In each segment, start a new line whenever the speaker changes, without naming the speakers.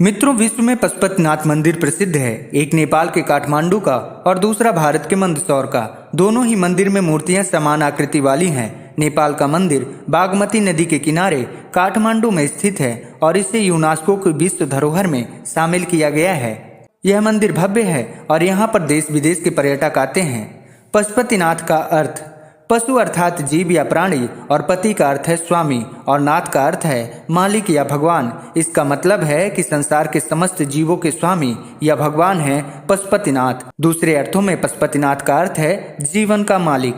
मित्रों, विश्व में पशुपतिनाथ मंदिर प्रसिद्ध है। एक नेपाल के काठमांडू का और दूसरा भारत के मंदसौर का। दोनों ही मंदिर में मूर्तियां समान आकृति वाली हैं। नेपाल का मंदिर बागमती नदी के किनारे काठमांडू में स्थित है और इसे यूनेस्को की विश्व धरोहर में शामिल किया गया है। यह मंदिर भव्य है और यहाँ पर देश विदेश के पर्यटक आते हैं। पशुपतिनाथ का अर्थ पशु अर्थात जीव या प्राणी, और पति का अर्थ है स्वामी, और नाथ का अर्थ है मालिक या भगवान। इसका मतलब है कि संसार के समस्त जीवों के स्वामी या भगवान है पशुपतिनाथ। दूसरे अर्थों में पशुपतिनाथ का अर्थ है जीवन का मालिक।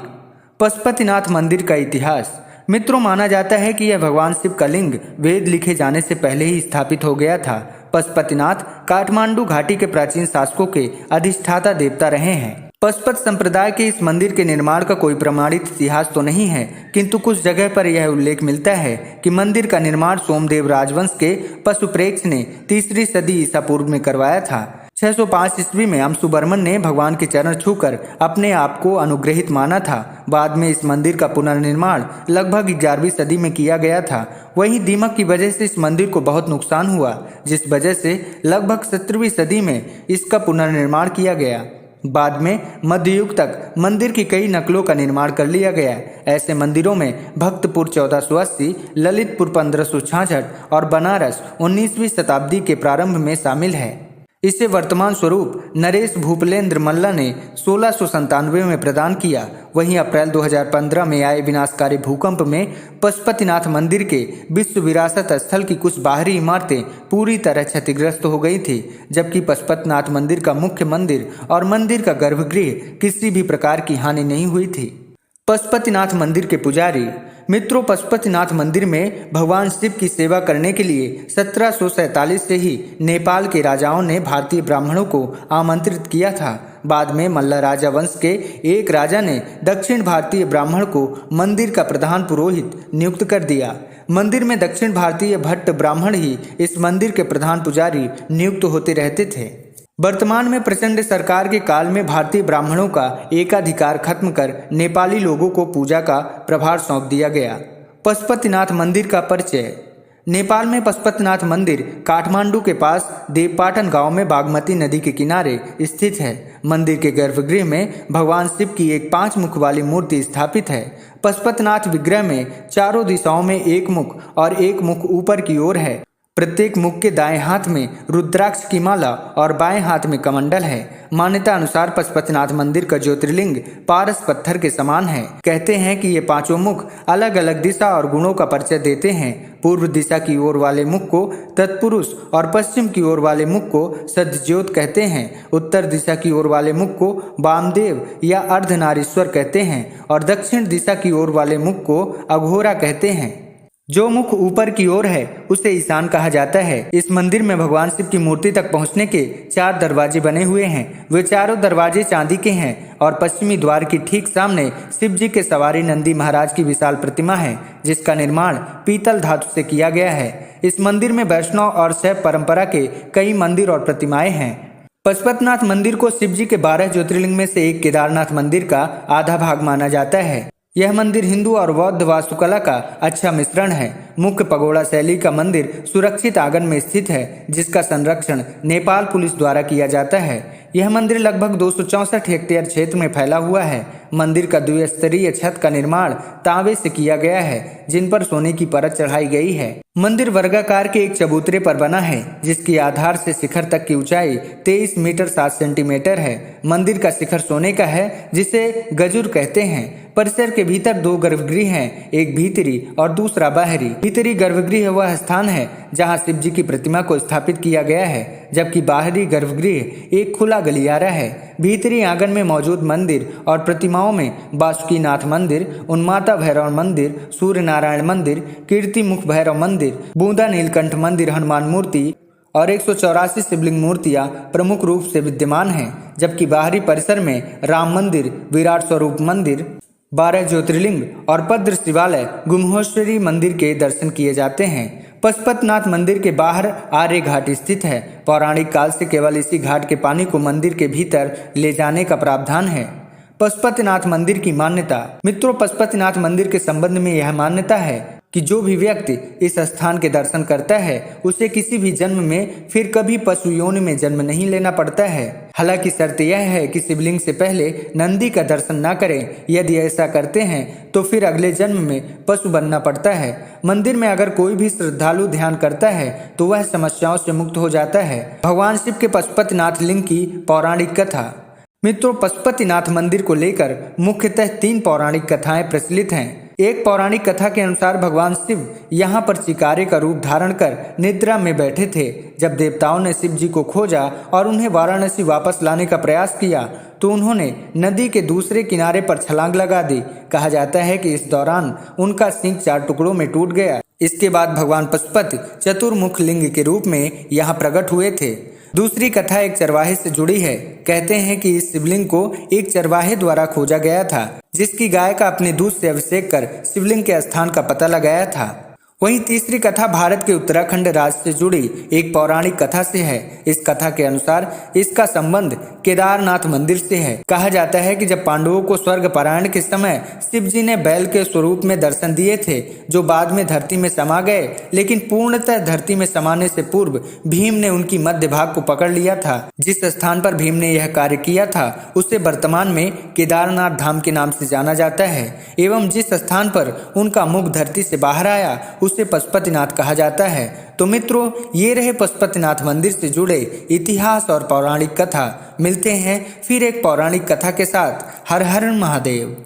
पशुपतिनाथ मंदिर का इतिहास। मित्रों, माना जाता है कि यह भगवान शिव का लिंग वेद लिखे जाने से पहले ही स्थापित हो गया था। पशुपतिनाथ काठमांडू घाटी के प्राचीन शासकों के अधिष्ठाता देवता रहे हैं। पशुपत संप्रदाय के इस मंदिर के निर्माण का कोई प्रमाणित इतिहास तो नहीं है, किंतु कुछ जगह पर यह उल्लेख मिलता है कि मंदिर का निर्माण सोमदेव राजवंश के पशुप्रेक्ष ने 3री सदी ईसा पूर्व में करवाया था। 605 ईस्वी में अंशुवर्मन ने भगवान के चरण छूकर अपने आप को अनुग्रहित माना था। बाद में इस मंदिर का पुनर्निर्माण लगभग 11वीं सदी में किया गया था। वहीं दीमक की वजह से इस मंदिर को बहुत नुकसान हुआ, जिस वजह से लगभग 17वीं सदी में इसका पुनर्निर्माण किया गया। बाद में मध्य युग तक मंदिर की कई नकलों का निर्माण कर लिया गया। ऐसे मंदिरों में भक्तपुर 1480, ललितपुर 1566 और बनारस 19वीं शताब्दी के प्रारंभ में शामिल है। इसे वर्तमान स्वरूप नरेश भूपलेंद्र मल्ला ने 1697 में प्रदान किया। वहीं अप्रैल 2015 में आए विनाशकारी भूकंप में पशुपतिनाथ मंदिर के विश्व विरासत स्थल की कुछ बाहरी इमारतें पूरी तरह क्षतिग्रस्त हो गई थी, जबकि पशुपतिनाथ मंदिर का मुख्य मंदिर और मंदिर का गर्भगृह किसी भी प्रकार की हानि नहीं हुई थी। पशुपतिनाथ मंदिर के पुजारी। मित्रों, पशुपतिनाथ मंदिर में भगवान शिव की सेवा करने के लिए 1747 से ही नेपाल के राजाओं ने भारतीय ब्राह्मणों को आमंत्रित किया था। बाद में मल्ल राजा वंश के एक राजा ने दक्षिण भारतीय ब्राह्मण को मंदिर का प्रधान पुरोहित नियुक्त कर दिया। मंदिर में दक्षिण भारतीय भट्ट ब्राह्मण ही इस मंदिर के प्रधान पुजारी नियुक्त होते रहते थे। वर्तमान में प्रचंड सरकार के काल में भारतीय ब्राह्मणों का एकाधिकार खत्म कर नेपाली लोगों को पूजा का प्रभार सौंप दिया गया। पशुपतिनाथ मंदिर का परिचय। नेपाल में पशुपतिनाथ मंदिर काठमांडू के पास देवपाटन गांव में बागमती नदी के किनारे स्थित है। मंदिर के गर्भगृह में भगवान शिव की एक 5 मुख वाली मूर्ति स्थापित है। पशुपतिनाथ विग्रह में चारों दिशाओं में एक मुख और एक मुख ऊपर की ओर है। प्रत्येक मुख के दाएं हाथ में रुद्राक्ष की माला और बाएं हाथ में कमंडल है। मान्यता अनुसार पशुपतिनाथ मंदिर का ज्योतिर्लिंग पारस पत्थर के समान है। कहते हैं कि ये 5 मुख अलग अलग दिशा और गुणों का परिचय देते हैं। पूर्व दिशा की ओर वाले मुख को तत्पुरुष और पश्चिम की ओर वाले मुख को सद्योत कहते हैं। उत्तर दिशा की ओर वाले मुख को वामदेव या अर्धनारीश्वर कहते हैं और दक्षिण दिशा की ओर वाले मुख को अघोरा कहते हैं। जो मुख ऊपर की ओर है उसे ईशान कहा जाता है। इस मंदिर में भगवान शिव की मूर्ति तक पहुंचने के 4 दरवाजे बने हुए हैं। वे चारों दरवाजे चांदी के हैं और पश्चिमी द्वार की ठीक सामने शिव जी के सवारी नंदी महाराज की विशाल प्रतिमा है, जिसका निर्माण पीतल धातु से किया गया है। इस मंदिर में वैष्णव और शैव परंपरा के कई मंदिर और प्रतिमाएं हैं। पशुपतिनाथ मंदिर को शिव जी के 12 ज्योतिर्लिंग में से एक केदारनाथ मंदिर का आधा भाग माना जाता है। यह मंदिर हिंदू और बौद्ध वास्तुकला का अच्छा मिश्रण है। मुख्य पगोड़ा शैली का मंदिर सुरक्षित आंगन में स्थित है, जिसका संरक्षण नेपाल पुलिस द्वारा किया जाता है। यह मंदिर लगभग 264 हेक्टेयर क्षेत्र में फैला हुआ है। मंदिर का द्विस्तरीय छत का निर्माण तांबे से किया गया है, जिन पर सोने की परत चढ़ाई गई है। मंदिर वर्गाकार के एक चबूतरे पर बना है, जिसकी आधार से शिखर तक की ऊंचाई 23 मीटर 7 सेंटीमीटर है। मंदिर का शिखर सोने का है, जिसे गजुर कहते हैं। परिसर के भीतर 2 गर्भगृह हैं, एक भीतरी और दूसरा बाहरी। भीतरी गर्भगृह वह स्थान है जहां शिव जी की प्रतिमा को स्थापित किया गया है, जबकि बाहरी गर्भगृह एक खुला गलियारा है। भीतरी आंगन में मौजूद मंदिर और प्रतिमाओं में बासुकीनाथ मंदिर, उन्माता भैरव मंदिर, सूर्य नारायण मंदिर, कीर्ति मुख भैरव मंदिर, बूंदा नीलकंठ मंदिर, हनुमान मूर्ति और 184 शिवलिंग मूर्तियां प्रमुख रूप से विद्यमान हैं। जबकि बाहरी परिसर में राम मंदिर, विराट स्वरूप मंदिर, 12 ज्योतिर्लिंग और पद्म शिवालय, गुम्होश्वरी मंदिर के दर्शन किए जाते हैं। पशुपतिनाथ मंदिर के बाहर आर्य घाट स्थित है। पौराणिक काल से केवल इसी घाट के पानी को मंदिर के भीतर ले जाने का प्रावधान है। पशुपतिनाथ मंदिर की मान्यता। मित्रों, पशुपतिनाथ मंदिर के संबंध में यह मान्यता है कि जो भी व्यक्ति इस स्थान के दर्शन करता है उसे किसी भी जन्म में फिर कभी पशु योनि में जन्म नहीं लेना पड़ता है। हालांकि शर्त यह है कि शिवलिंग से पहले नंदी का दर्शन ना करें। यदि ऐसा करते हैं तो फिर अगले जन्म में पशु बनना पड़ता है। मंदिर में अगर कोई भी श्रद्धालु ध्यान करता है तो वह समस्याओं से मुक्त हो जाता है। भगवान शिव के पशुपतिनाथ लिंग की पौराणिक कथा। मित्रों, पशुपतिनाथ मंदिर को लेकर मुख्यतः 3 पौराणिक कथाएं प्रचलित हैं। एक पौराणिक कथा के अनुसार भगवान शिव यहाँ पर चिकारे का रूप धारण कर निद्रा में बैठे थे। जब देवताओं ने शिव जी को खोजा और उन्हें वाराणसी वापस लाने का प्रयास किया तो उन्होंने नदी के दूसरे किनारे पर छलांग लगा दी। कहा जाता है कि इस दौरान उनका सिंह 4 टुकड़ों में टूट गया। इसके बाद भगवान पशुपति चतुर्मुख लिंग के रूप में यहाँ प्रकट हुए थे। दूसरी कथा एक चरवाहे से जुड़ी है। कहते हैं कि इस शिवलिंग को एक चरवाहे द्वारा खोजा गया था, जिसकी गाय का अपने दूध से अभिषेक कर शिवलिंग के स्थान का पता लगाया था। वहीं तीसरी कथा भारत के उत्तराखंड राज्य से जुड़ी एक पौराणिक कथा से है। इस कथा के अनुसार इसका संबंध केदारनाथ मंदिर से है। कहा जाता है कि जब पांडवों को स्वर्ग पारायण के समय शिव जी ने बैल के स्वरूप में दर्शन दिए थे, जो बाद में धरती में समा गए, लेकिन पूर्णतः धरती में समाने से पूर्व भीम ने उनकी मध्य भाग को पकड़ लिया था। जिस स्थान पर भीम ने यह कार्य किया था उसे वर्तमान में केदारनाथ धाम के नाम से जाना जाता है, एवं जिस स्थान पर उनका मुख धरती से बाहर आया उसे पशुपतिनाथ कहा जाता है। तो मित्रों, ये रहे पशुपतिनाथ मंदिर से जुड़े इतिहास और पौराणिक कथा। मिलते हैं फिर एक पौराणिक कथा के साथ। हर हर महादेव।